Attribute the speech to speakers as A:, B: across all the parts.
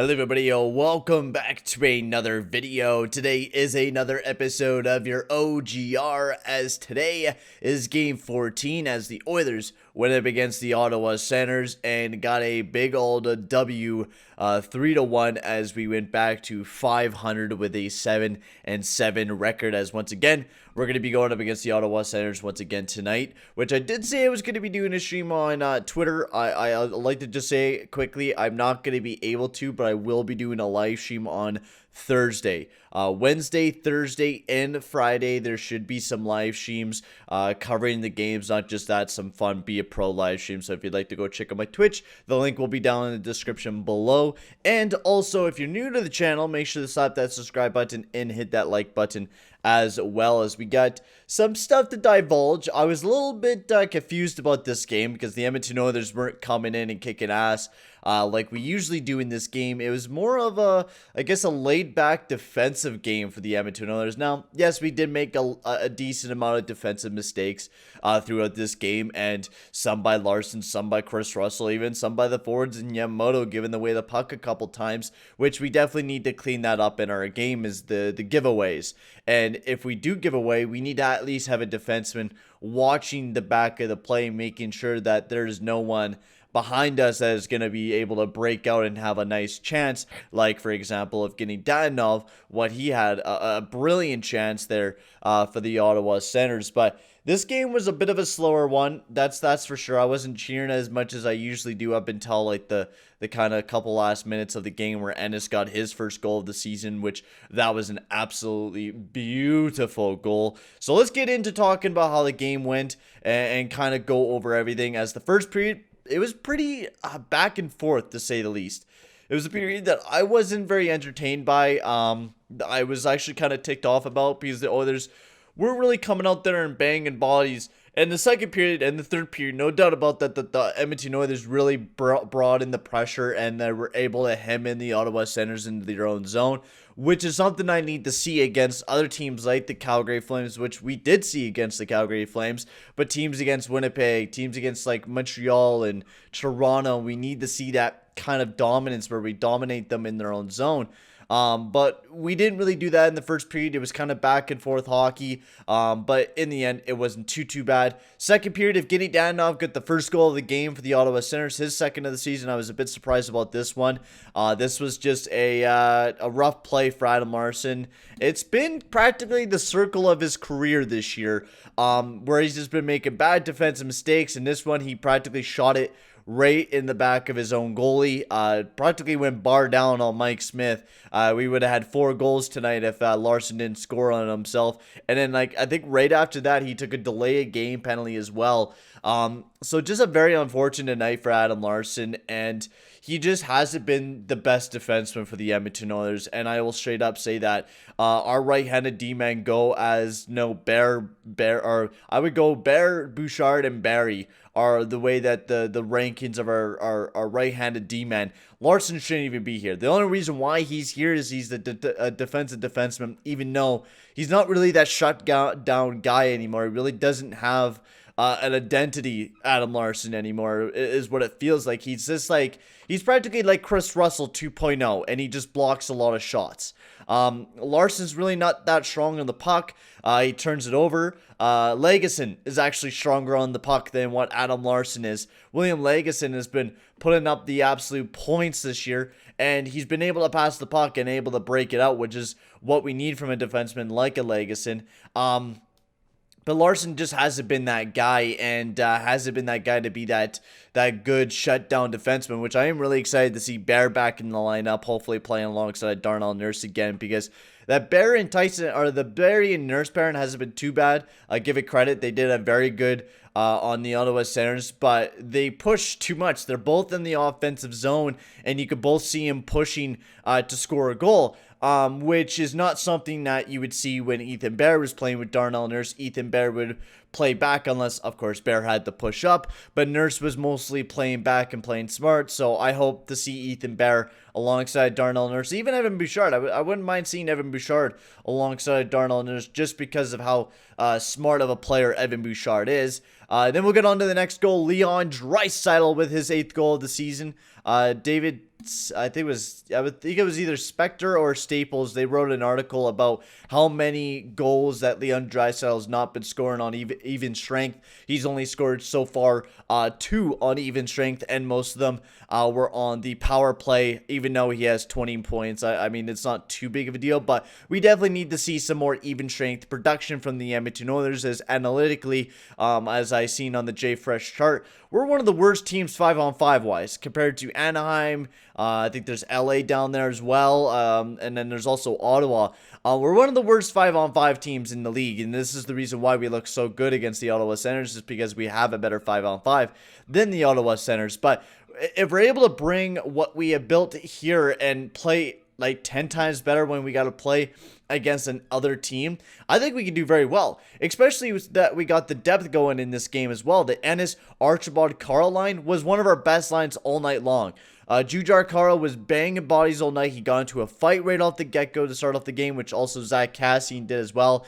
A: Hello everybody, welcome back to another video. Today is another episode of your OGR, as today is game 14 as the Oilers went up against the Ottawa Senators and got a big old W, 3-1, as we went back to 500 with a 7-7 record, as once again we're going to be going up against the Ottawa Senators once again tonight, which I did say I was going to be doing a stream on Twitter. I like to just say quickly, I'm not going to be able to, but I will be doing a live stream on Thursday. Wednesday, Thursday, and Friday, there should be some live streams covering the games, not just that, some fun Be a Pro live stream. So if you'd like to go check out my Twitch, the link will be down in the description below. And also, if you're new to the channel, make sure to slap that subscribe button and hit that like button, as well as we got some stuff to divulge. I was a little bit confused about this game because the Edmonton Oilers weren't coming in and kicking ass like we usually do in this game. It was more of a, I guess, a laid-back defensive game for the Edmonton Oilers. Now, yes, we did make a decent amount of defensive mistakes throughout this game, and some by Larson, some by Chris Russell, even some by the forwards and Yamamoto giving away the puck a couple times, which we definitely need to clean that up in our game, is the giveaways. And if we do give away, we need to at least have a defenseman watching the back of the play, making sure that there's no one behind us that is going to be able to break out and have a nice chance, like for example of getting Danilov, what he had a brilliant chance there for the Ottawa Senators. But this game was a bit of a slower one, that's for sure. I wasn't cheering as much as I usually do up until like the kind of couple last minutes of the game where Ennis got his first goal of the season, which that was an absolutely beautiful goal. So let's get into talking about how the game went and kind of go over everything. As the first period, it was pretty back and forth, to say the least. It was a period that I wasn't very entertained by. I was actually kind of ticked off about because the Oilers weren't really coming out there and banging bodies. And the second period and the third period, no doubt about that, the Edmonton Oilers really brought in the pressure, and they were able to hem in the Ottawa Senators into their own zone, which is something I need to see against other teams like the Calgary Flames, which we did see against the Calgary Flames, but teams against Winnipeg, teams against like Montreal and Toronto, we need to see that kind of dominance where we dominate them in their own zone. But we didn't really do that in the first period. It was kind of back and forth hockey. But in the end, it wasn't too bad. Second period, Evgeny Danilov got the first goal of the game for the Ottawa Senators, his second of the season. I was a bit surprised about this one. This was just a rough play for Adam Larson. It's been practically the circle of his career this year, where he's just been making bad defensive mistakes. And this one, he practically shot it right in the back of his own goalie. Practically went bar down on Mike Smith. We would have had 4 goals tonight if Larson didn't score on himself. And then, like, I think right after that, he took a delay of game penalty as well. So just a very unfortunate night for Adam Larson, and he just hasn't been the best defenseman for the Edmonton Oilers. And I will straight up say that our right-handed D-man go as or I would go Bear, Bouchard, and Barry are the way that the rankings of our right-handed D-man. Larson shouldn't even be here. The only reason why he's here is he's a defensive defenseman, even though he's not really that shutdown guy anymore. He really doesn't have an identity, Adam Larson, anymore, is what it feels like. He's just like, he's practically like Chris Russell 2.0, and he just blocks a lot of shots. Larson's really not that strong on the puck. He turns it over. Lagesson is actually stronger on the puck than what Adam Larson is. William Lagesson has been putting up the absolute points this year, and he's been able to pass the puck and able to break it out, which is what we need from a defenseman like a Lagesson. But Larson just hasn't been that guy, and hasn't been that guy to be that good shutdown defenseman, which I am really excited to see Bear back in the lineup, hopefully playing alongside Darnell Nurse again, because that Bear and Tyson, or the Barry and Nurse pairing, hasn't been too bad. I give it credit. They did a very good on the Ottawa Senators, but they push too much. They're both in the offensive zone, and you could both see him pushing to score a goal. Which is not something that you would see when Ethan Bear was playing with Darnell Nurse. Ethan Bear would play back unless, of course, Bear had to push up, but Nurse was mostly playing back and playing smart, so I hope to see Ethan Bear alongside Darnell Nurse, even Evan Bouchard. I wouldn't mind seeing Evan Bouchard alongside Darnell Nurse just because of how smart of a player Evan Bouchard is. Then we'll get on to the next goal. Leon Draisaitl with his 8th goal of the season. David I would think it was either Spectre or Staples. They wrote an article about how many goals that Leon Draisaitl has not been scoring on even strength. He's only scored so far 2 on even strength, and most of them were on the power play, even though he has 20 points. I mean, it's not too big of a deal, but we definitely need to see some more even strength production from the Edmonton Oilers, as analytically, as I seen on the JFresh chart, we're one of the worst teams 5-on-5 wise compared to Anaheim. I think there's LA down there as well, and then there's also Ottawa. We're one of the worst 5-on-5 teams in the league, and this is the reason why we look so good against the Ottawa Senators, is because we have a better 5-on-5 than the Ottawa Senators. But if we're able to bring what we have built here and play like 10 times better when we got to play against an other team, I think we can do very well, especially that we got the depth going in this game as well. The Ennis, Archibald, Carl line was one of our best lines all night long. Jujar Carl was banging bodies all night. He got into a fight right off the get-go to start off the game, which also Zach Cassian did as well.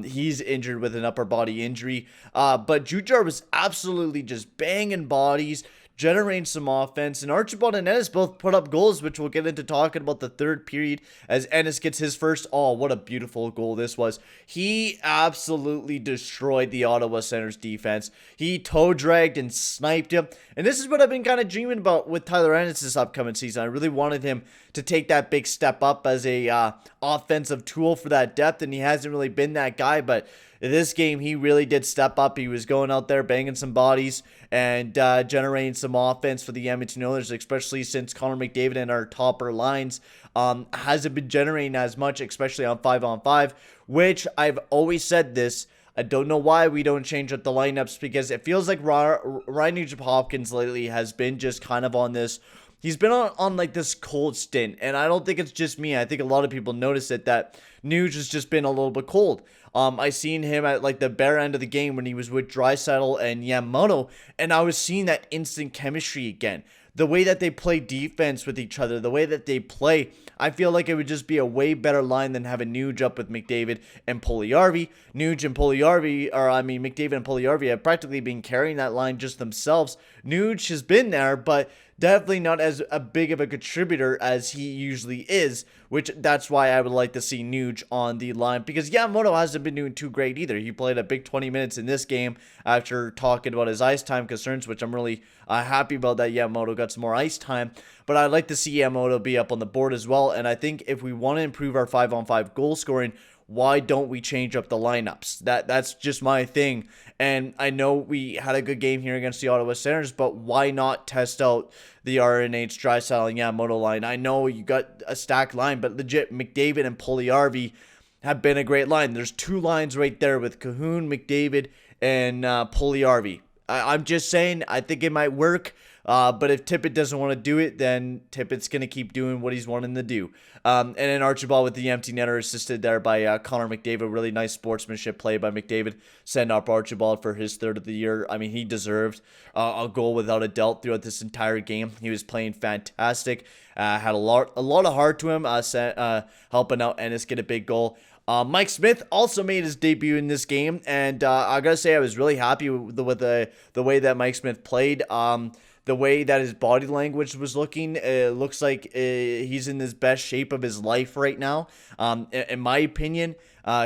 A: He's injured with an upper body injury. But Jujar was absolutely just banging bodies, generating some offense, and Archibald and Ennis both put up goals, which we'll get into talking about the third period as Ennis gets his first. Oh, what a beautiful goal this was. He absolutely destroyed the Ottawa Senators defense. He toe dragged and sniped him, and this is what I've been kind of dreaming about with Tyler Ennis this upcoming season. I really wanted him to take that big step up as a offensive tool for that depth, and he hasn't really been that guy, but in this game, he really did step up. He was going out there banging some bodies and generating some offense for the Edmonton Oilers, especially since Connor McDavid and our topper lines hasn't been generating as much, especially on 5-on-5, which I've always said this. I don't know why we don't change up the lineups, because it feels like Ryan Nugent-Hopkins lately has been just kind of on this. He's been on like this cold stint, and I don't think it's just me. I think a lot of people notice it, that Nuge has just been a little bit cold. I seen him at like the bare end of the game when he was with Draisaitl and Yamamoto, and I was seeing that instant chemistry again. The way that they play defense with each other, the way that they play, I feel like it would just be a way better line than having Nuge up with McDavid and Puljujärvi. Nuge and Puljujärvi, or I mean McDavid and Puljujärvi, have practically been carrying that line just themselves. Nuge has been there, but definitely not as a big of a contributor as he usually is, which that's why I would like to see Nuge on the line, because Yamamoto hasn't been doing too great either. He played a big 20 minutes in this game after talking about his ice time concerns, which I'm really happy about that Yamamoto got some more ice time, but I'd like to see Yamamoto be up on the board as well, and I think if we want to improve our 5-on-5 goal scoring, why don't we change up the lineups? That's just my thing. And I know we had a good game here against the Ottawa Senators, but why not test out the RNH, Draisaitl, and Yamamoto line? I know you got a stacked line, but legit, McDavid and Puljujärvi have been a great line. There's 2 lines right there with Cahoon, McDavid, and Puljujärvi. I'm just saying, I think it might work. But if Tippett doesn't want to do it, then Tippett's going to keep doing what he's wanting to do. And then Archibald with the empty netter, assisted there by Connor McDavid. Really nice sportsmanship play by McDavid. Send up Archibald for his 3rd of the year. I mean, he deserved a goal without a doubt throughout this entire game. He was playing fantastic. Had a lot of heart to him, helping out Ennis get a big goal. Mike Smith also made his debut in this game, and I gotta say I was really happy with the way that Mike Smith played. The way that his body language was looking, it looks like he's in his best shape of his life right now. In my opinion,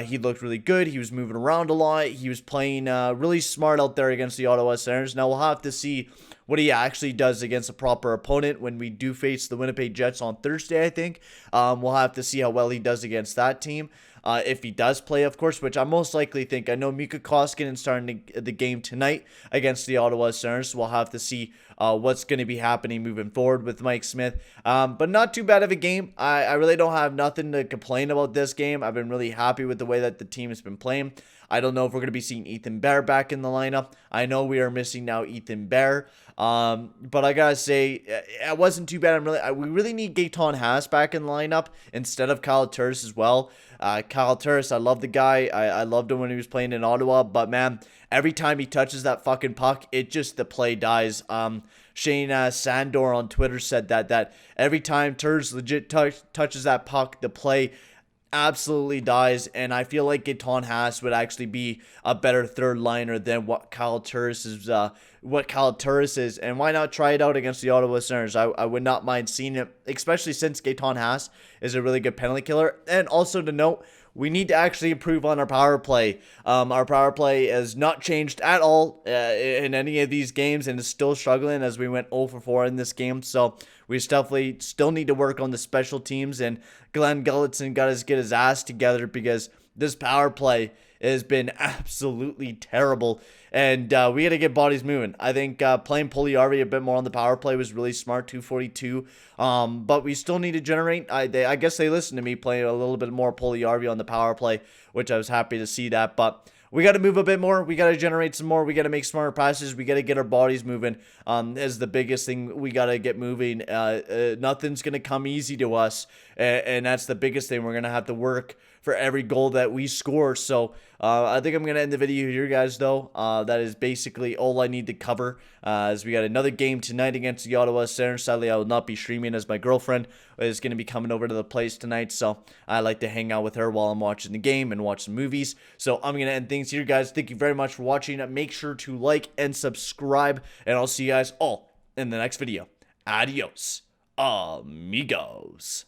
A: he looked really good. He was moving around a lot. He was playing really smart out there against the Ottawa Senators. Now we'll have to see what he actually does against a proper opponent when we do face the Winnipeg Jets on Thursday, I think. We'll have to see how well he does against that team. If he does play, of course, which I most likely think. I know Mika Koskinen starting the game tonight against the Ottawa Senators, so we'll have to see what's going to be happening moving forward with Mike Smith. But not too bad of a game. I really don't have nothing to complain about this game. I've been really happy with the way that the team has been playing. I don't know if we're going to be seeing Ethan Bear back in the lineup. I know we are missing now Ethan Bear. But I gotta say, it wasn't too bad. We really need Gaetan Haas back in the lineup instead of Kyle Turris as well. Kyle Turris, I love the guy. I loved him when he was playing in Ottawa. But man, every time he touches that fucking puck, the play dies. Shane Sandor on Twitter said that every time Turris legit touches that puck, the play absolutely dies, and I feel like Gaetan Haas would actually be a better third liner than what Kyle Turris is what Calaturris is, and why not try it out against the Ottawa Senators? I would not mind seeing it, especially since Gaetan Haas is a really good penalty killer. And also to note, we need to actually improve on our power play. Our power play has not changed at all in any of these games, and is still struggling as we went 0 for 4 in this game. So we definitely still need to work on the special teams, and Glenn Gulletson got to get his ass together, because this power play has been absolutely terrible, and we got to get bodies moving. I think playing Puljujärvi a bit more on the power play was really smart, 242, but we still need to generate. I guess they listened to me playing a little bit more Puljujärvi on the power play, which I was happy to see that, but we got to move a bit more. We got to generate some more. We got to make smarter passes. We got to get our bodies moving. Is the biggest thing we got to get moving. Nothing's going to come easy to us, and that's the biggest thing. We're going to have to work for every goal that we score. So I think I'm going to end the video here, guys, though. That is basically all I need to cover, as we got another game tonight against the Ottawa Senators. Sadly, I will not be streaming, as my girlfriend is going to be coming over to the place tonight, so I like to hang out with her while I'm watching the game and watch some movies. So I'm going to end things here, guys. Thank you very much for watching. Make sure to like and subscribe, and I'll see you guys all in the next video. Adios, amigos.